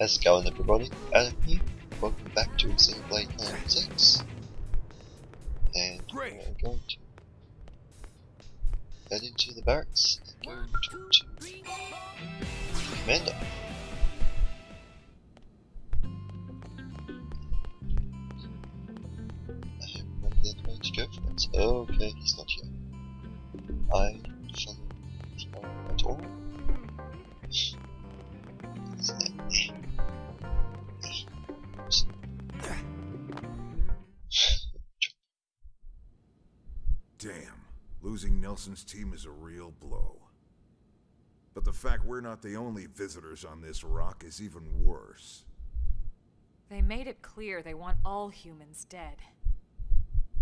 How's it going, everybody? Adam here. Welcome back to Xenoblade Chronicles X. And we're going to head into the barracks and go talk to Commander. I have remembered the way to go for it. Okay, he's not here. I follow the arrow at all. Damn, losing Nelson's team is a real blow. But the fact we're not the only visitors on this rock is even worse. They made it clear they want all humans dead.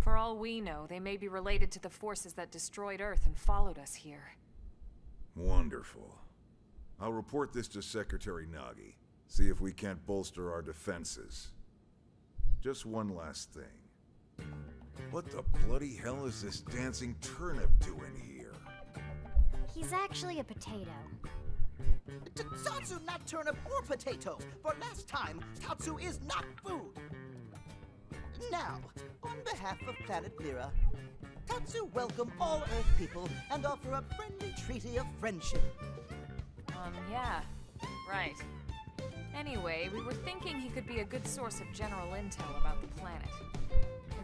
For all we know, they may be related to the forces that destroyed Earth and followed us here. Wonderful. I'll report this to Secretary Nagi. See if we can't bolster our defenses. Just one last thing. What the bloody hell is this dancing turnip doing here? He's actually a potato. Tatsu, not turnip or potato. For last time, Tatsu is not food. Now, on behalf of Planet Lyra, Tatsu welcome all Earth people and offer a friendly treaty of friendship. Yeah, right. Anyway, we were thinking he could be a good source of general intel about the planet.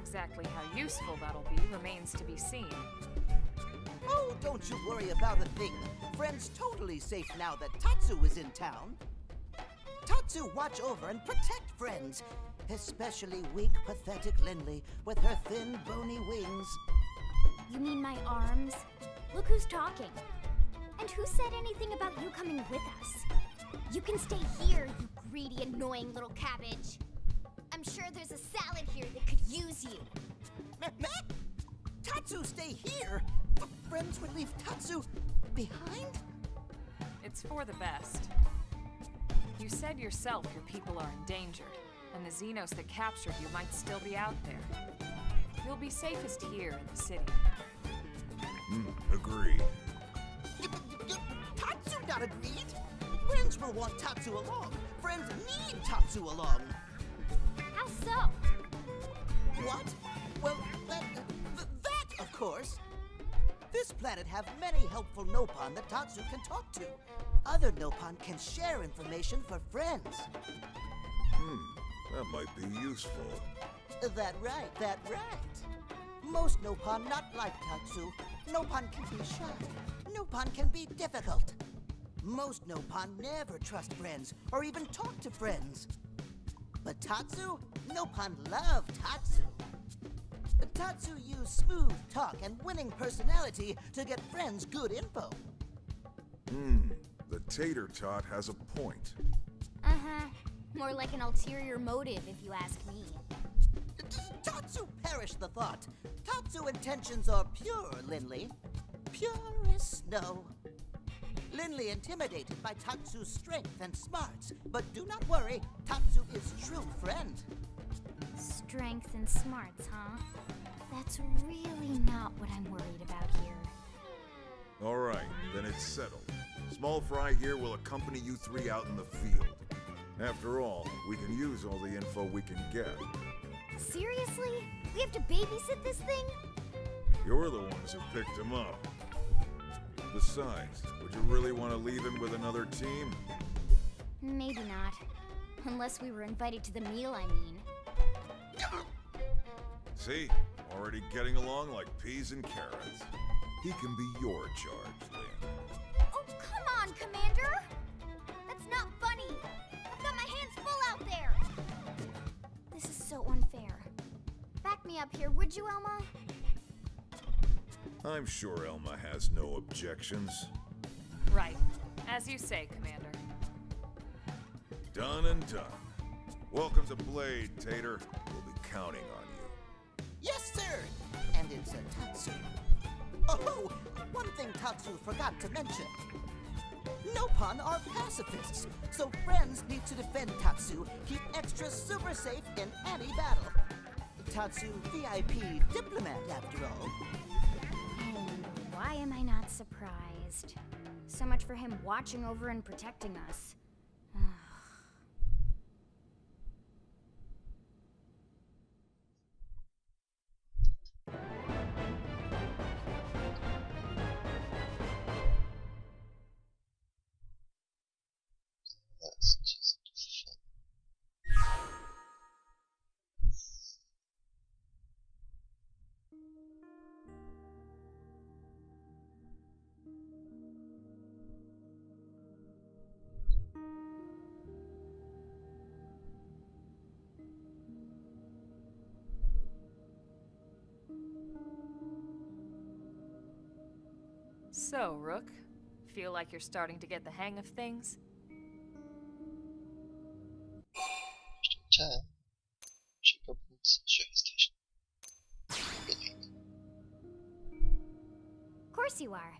Exactly how useful that'll be remains to be seen. Oh, don't you worry about a thing. Friend's totally safe now that Tatsu is in town. Tatsu watch over and protect friends, especially weak, pathetic Lindley with her thin, bony wings. You mean my arms? Look who's talking. And who said anything about you coming with us? You can stay here, you greedy, annoying little cabbage. I'm sure there's a salad here that could use you. Meh? Tatsu stay here? But friends would leave Tatsu behind? It's for the best. You said yourself your people are endangered, and the Xenos that captured you might still be out there. You'll be safest here in the city. Agreed. Tatsu not agreed? Friends will want Tatsu along. Friends need Tatsu along. How so? What? Well, that, of course. This planet have many helpful Nopon that Tatsu can talk to. Other Nopon can share information for friends. That might be useful. That right. Most Nopon not like Tatsu. Nopon can be shy. Nopon can be difficult. Most Nopon never trust friends or even talk to friends. But Tatsu? Nopon love Tatsu. Tatsu use smooth talk and winning personality to get friends good info. The tater tot has a point. More like an ulterior motive, if you ask me. Tatsu perish the thought. Tatsu intentions are pure, Lindley. Pure as snow. Lindley intimidated by Tatsu's strength and smarts, but do not worry, Tatsu is true friend. Strength and smarts, huh? That's really not what I'm worried about here. All right, then it's settled. Small Fry here will accompany you three out in the field. After all, we can use all the info we can get. Seriously? We have to babysit this thing? You're the ones who picked him up. Besides, would you really want to leave him with another team? Maybe not. Unless we were invited to the meal, I mean. See? Already getting along like peas and carrots. He can be your charge, Lynn. Oh, come on, Commander! That's not funny! I've got my hands full out there! This is so unfair. Back me up here, would you, Elma? I'm sure Elma has no objections. Right. As you say, Commander. Done and done. Welcome to Blade, Tater. We'll be counting on you. Yes, sir! And it's a Tatsu. Oh, one thing Tatsu forgot to mention. Nopon are pacifists, so friends need to defend Tatsu, keep extra super safe in any battle. Tatsu VIP diplomat, after all. And why am I not surprised? So much for him watching over and protecting us. So, Rook, feel like you're starting to get the hang of things? Time. Check opens service station. Really? Of course you are.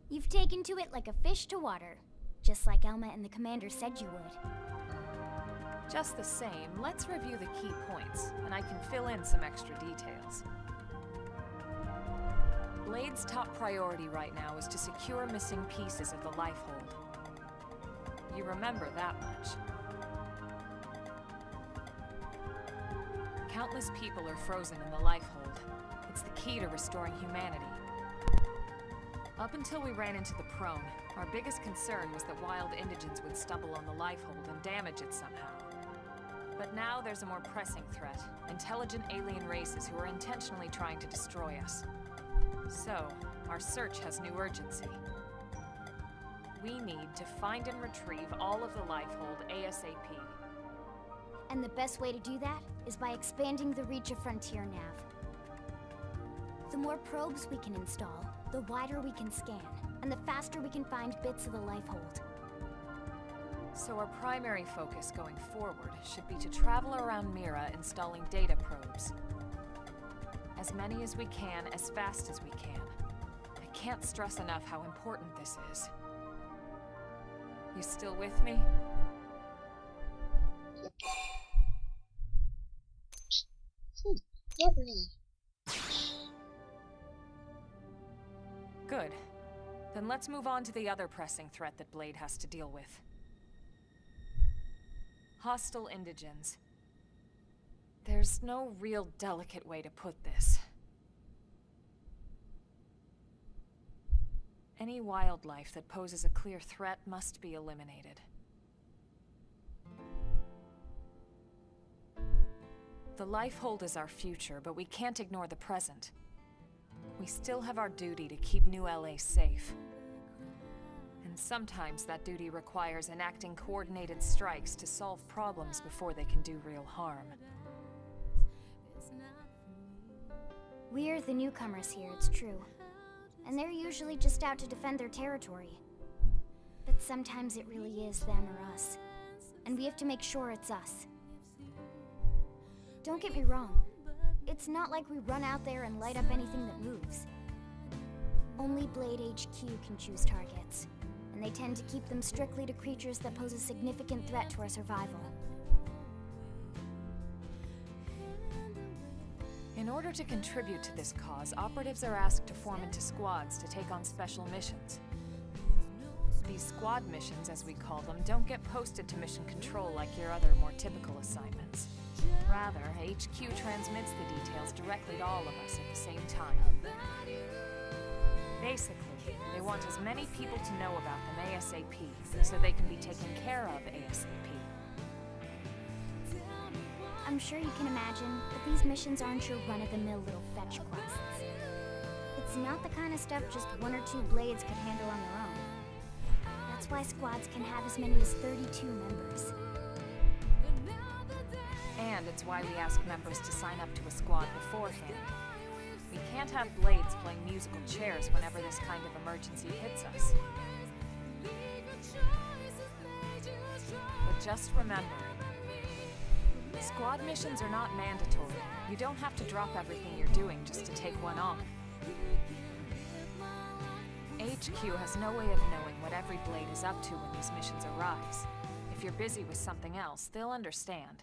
You've taken to it like a fish to water, just like Elma and the commander said you would. Just the same, let's review the key points, and I can fill in some extra details. Blade's top priority right now is to secure missing pieces of the Lifehold. You remember that much. Countless people are frozen in the Lifehold. It's the key to restoring humanity. Up until we ran into the Prone, our biggest concern was that wild indigents would stumble on the Lifehold and damage it somehow. But now there's a more pressing threat. Intelligent alien races who are intentionally trying to destroy us. So, our search has new urgency. We need to find and retrieve all of the Lifehold ASAP. And the best way to do that is by expanding the reach of Frontier Nav. The more probes we can install, the wider we can scan, and the faster we can find bits of the Lifehold. So our primary focus going forward should be to travel around Mira installing data probes. As many as we can, as fast as we can. I can't stress enough how important this is. You still with me? Not really. Good. Then let's move on to the other pressing threat that Blade has to deal with. Hostile indigens. There's no real delicate way to put this. Any wildlife that poses a clear threat must be eliminated. The Lifehold is our future, but we can't ignore the present. We still have our duty to keep New LA safe. And sometimes that duty requires enacting coordinated strikes to solve problems before they can do real harm. We're the newcomers here, it's true. And they're usually just out to defend their territory. But sometimes it really is them or us. And we have to make sure it's us. Don't get me wrong. It's not like we run out there and light up anything that moves. Only Blade HQ can choose targets, and they tend to keep them strictly to creatures that pose a significant threat to our survival. In order to contribute to this cause, operatives are asked to form into squads to take on special missions. These squad missions, as we call them, don't get posted to mission control like your other more typical assignments. Rather, HQ transmits the details directly to all of us at the same time. Basically, they want as many people to know about them ASAP, so they can be taken care of ASAP. I'm sure you can imagine that these missions aren't your run-of-the-mill little fetch quests. It's not the kind of stuff just one or two Blades could handle on their own. That's why squads can have as many as 32 members. And it's why we ask members to sign up to a squad beforehand. We can't have Blades playing musical chairs whenever this kind of emergency hits us. But just remember, squad missions are not mandatory. You don't have to drop everything you're doing just to take one on. HQ has no way of knowing what every Blade is up to when these missions arise. If you're busy with something else, they'll understand.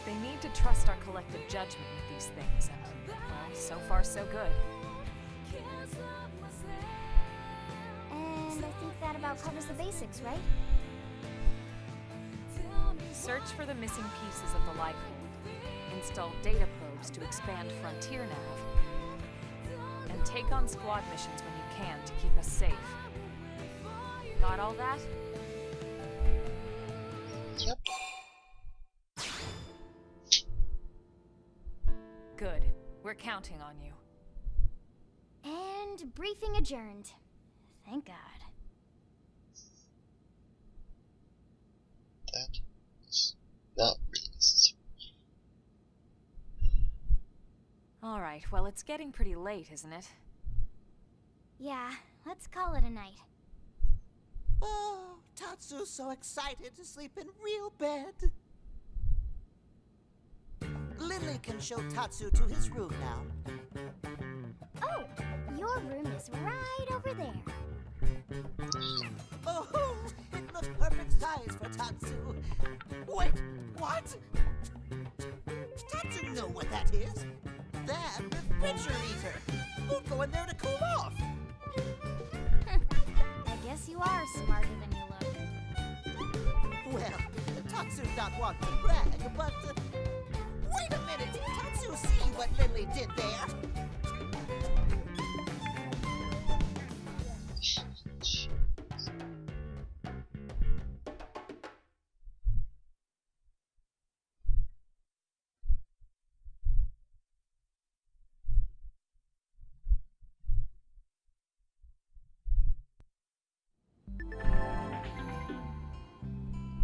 They need to trust our collective judgment with these things, and, well, so far so good. And I think that about covers the basics, right? Search for the missing pieces of the Lifehold, install data probes to expand Frontier Nav, and take on squad missions when you can to keep us safe. Got all that? Yep. Good. We're counting on you. And briefing adjourned. Thank God. That is not really necessary. All right, well, it's getting pretty late, isn't it? Yeah, let's call it a night. Oh, Tatsu's so excited to sleep in real bed. Lily can show Tatsu to his room now. Oh, your room is right over there. Oh, it looks perfect size for Tatsu. Wait, what? Tatsu know what that is. That refrigerator. We'll go in there to cool off. I guess you are smarter than you look. Well, Tatsu's not one to brag, but... wait a minute! Tatsu see what Lily did there?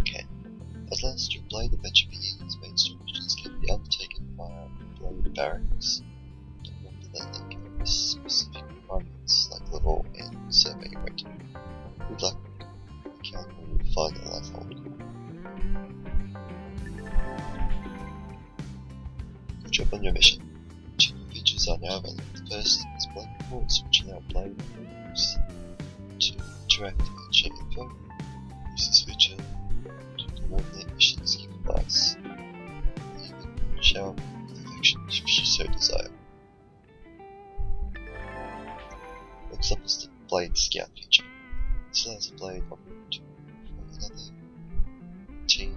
Okay. At last, your Blade adventure begins. Main story missions can be undertaken via Blade barracks. Remember that they carry specific requirements like level and survey rating. Good luck. Encounter when you find a life hold. Good job on your mission. 2 new features are now available. The first is Blade Reports, which allow Blade moves to interact and share info. Use this feature to coordinate missions, give advice, and even shower with affection if you so desire. Next up is the Blade Scout feature. This allows a Blade operator to inform another team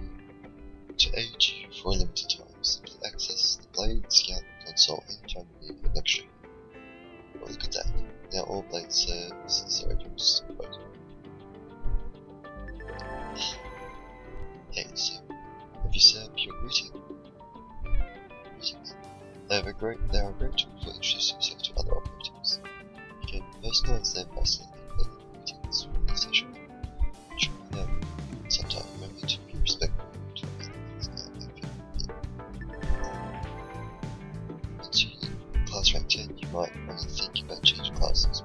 to aid you for a limited time. Simply access the Blade Scout console anytime you need an extra. Well, look at that. Now all Blade services are able to support. Hey, so, have you set up your greeting? Greetings. They are a great tool for introducing yourself to other operators. You can personalize them by selecting their greetings from the session. Try it out. Sometimes remember to be respectful to once you hit class rank 10, you might want to think about changing classes.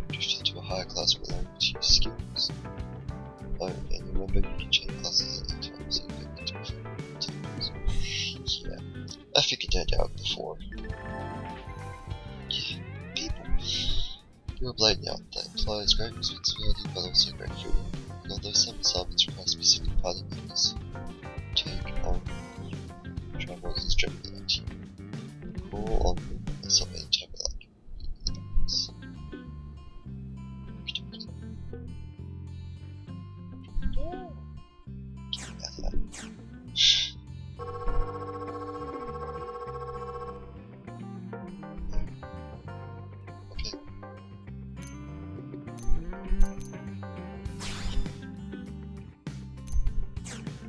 Drift into a higher class will allow you to use skills. Oh, and remember you can change classes at any time, so you don't need to refer to it. Yeah, I figured that out before. Yeah, people. You're a Blade now. That implies great responsibility, but also great freedom. And although some assignments require specific party members, take on try more than strictly up to you. Call on them and stop any time you like. Okay.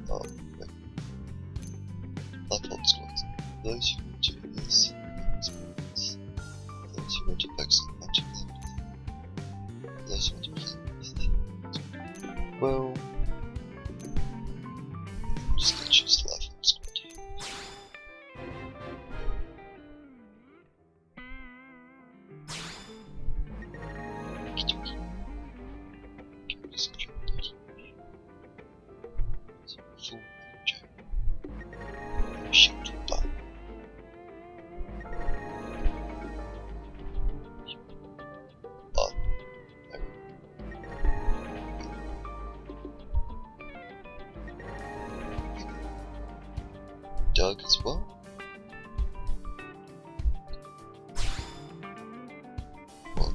Oh, wait. Life hold scores. Those who want to this experience. Those who want to focus on magic level. Those who want to play with. Well, I'm just gonna choose the life hold squad. Doug as well. Well,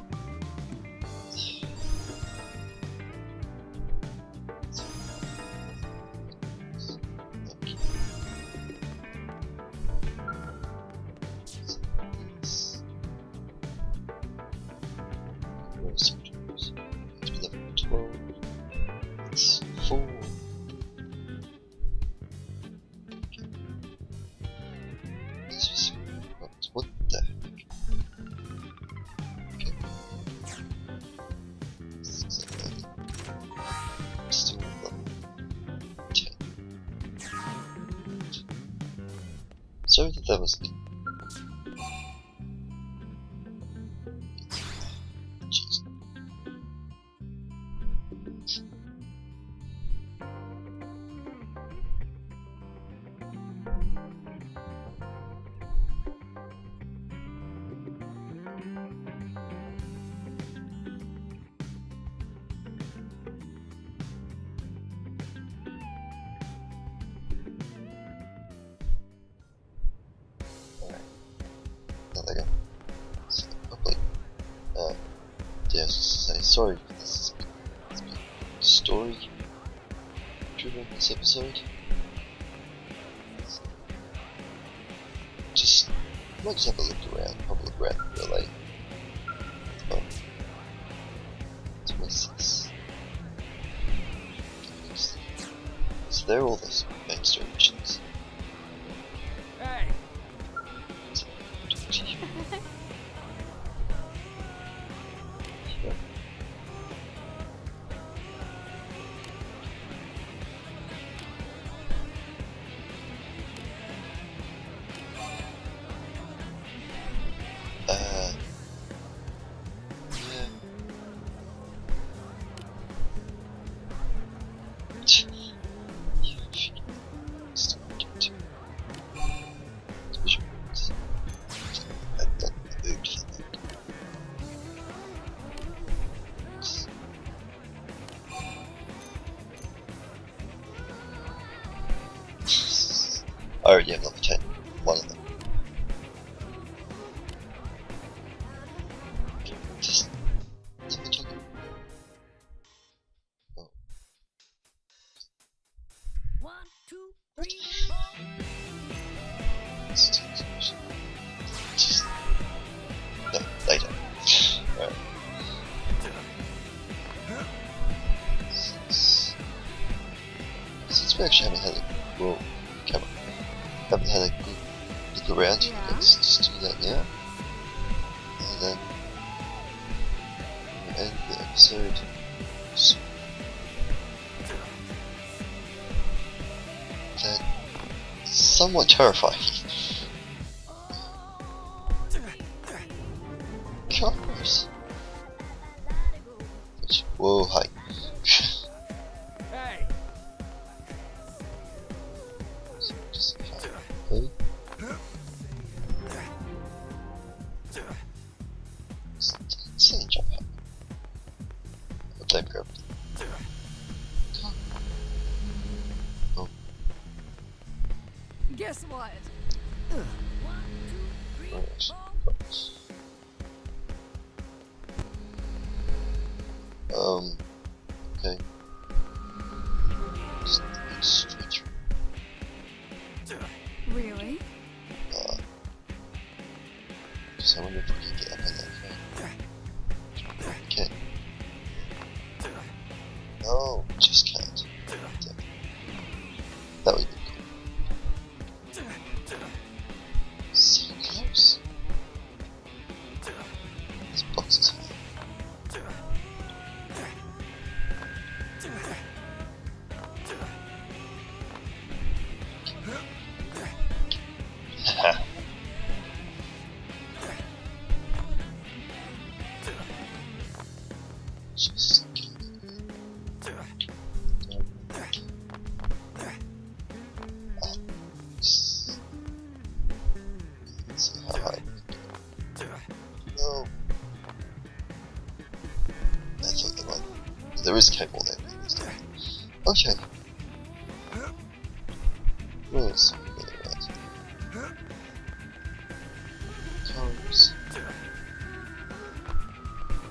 level 12. It's 4. What the heck? Okay. Still level 10. So that was it. sorry for this. It's been story driven this episode. Just might just have a look around, probably look around really. To miss this. So they're all the main story missions. Hey. I already have level 10, one of them. Just double check it. Oh. 1, 2, 3, 4. Just no, later. Alright. Since we actually haven't had a camera. Haven't had a good look around, let's just do that now. And then we'll end the episode soon. That somewhat terrifying. Cars. Whoa, hi. Hey. Okay. Insane jump up. I'll blame gravity. Oh. Guess what? Alright. Okay. Just straight through. Really? So I wonder if we can get up on that frame. We can. No, we just can't. Damn. That would be cool. So close. This box is high. Haha. Just let's see how high. No. I thought there might. There is a cable there. Okay. Where else? Cars.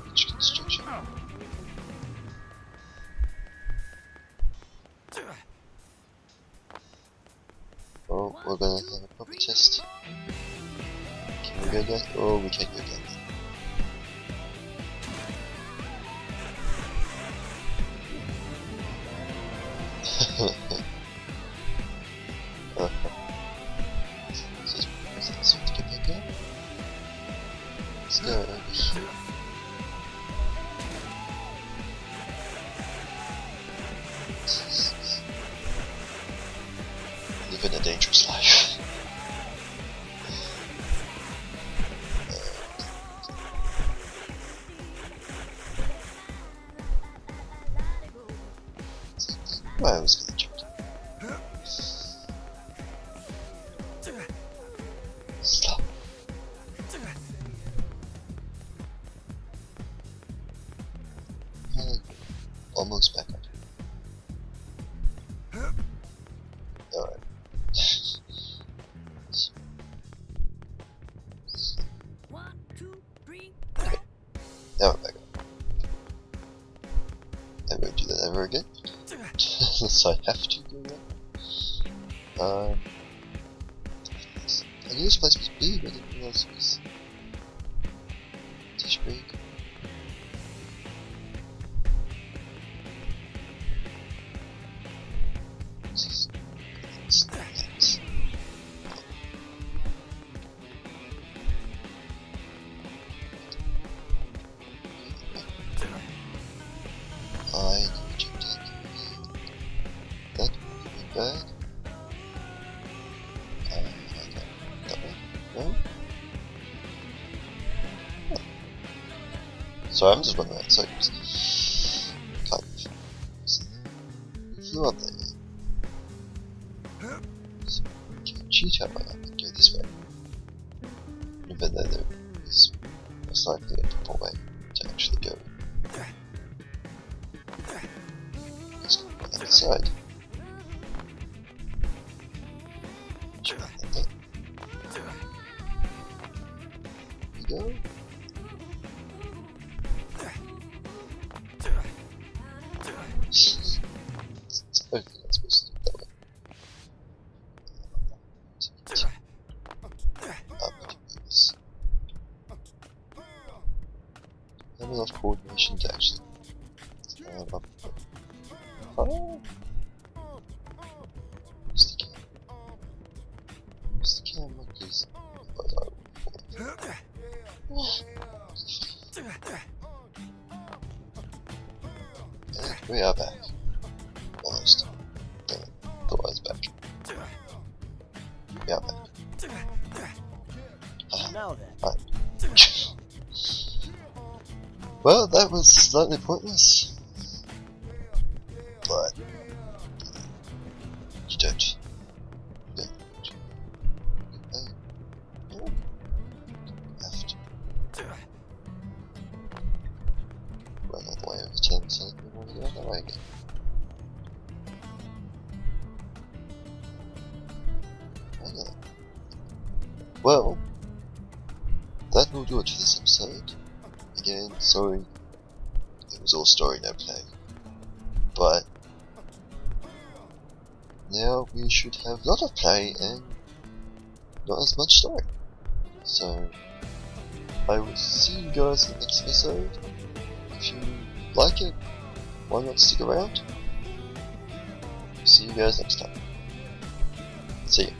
Which construction? Oh, we're gonna have a proper test. Can we go down? Oh, we can't go down there. So let's get back up. Let's go over here. Living a dangerous life. I was gonna jump. Stop. Almost back up. Alright. One, two, three. Now we're back up. that ever again. Unless I have to do that. I knew this place was big, I didn't realize it was this big. This is nuts. I never jumped in. That would be bad. That way? No? Oh. Sorry, I'm just running around in circles. Kind of. So, we flew up there. So, we can cheat our way up and go this way. Even though there is most likely a proper way to actually go. Let's go on the other side. Check that out. Here we go. I think that's supposed to do it that way. We can do this. I have enough coordination to actually climb up. Oh! Use the camera. Use the camera, because otherwise I will fall. And we are back. Almost. Damn it. Thought I was back. We are back. Now then. Right. Well, that was slightly pointless. But you don't. You have to run all the way over to the side and want to go that way again. Okay. Well, that will do it for this episode. Again, sorry, it was all story, no play. But now we should have a lot of play and not as much story. So I will see you guys in the next episode. If you like it, why not stick around? See you guys next time. See ya.